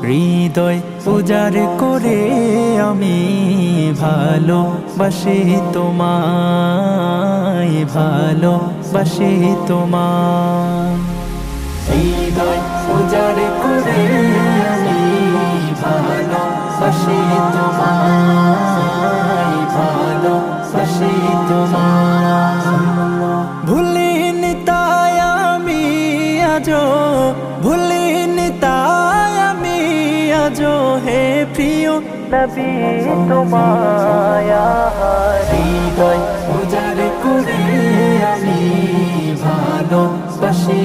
হৃদয় উজাড় করে আমি ভালোবাসি তোমায়, ভালোবাসি তোমায়। হৃদয় উজাড় করে আমি ভালোবাসি তোমায়, ভালোবাসি তোমায়। ভুলিনি তাই আমি আজো, ভুলিনি তাই আমি আজো হে প্রিয় নবী তোমায়। হৃদয় উজাড় করে আমি ভালোবাসি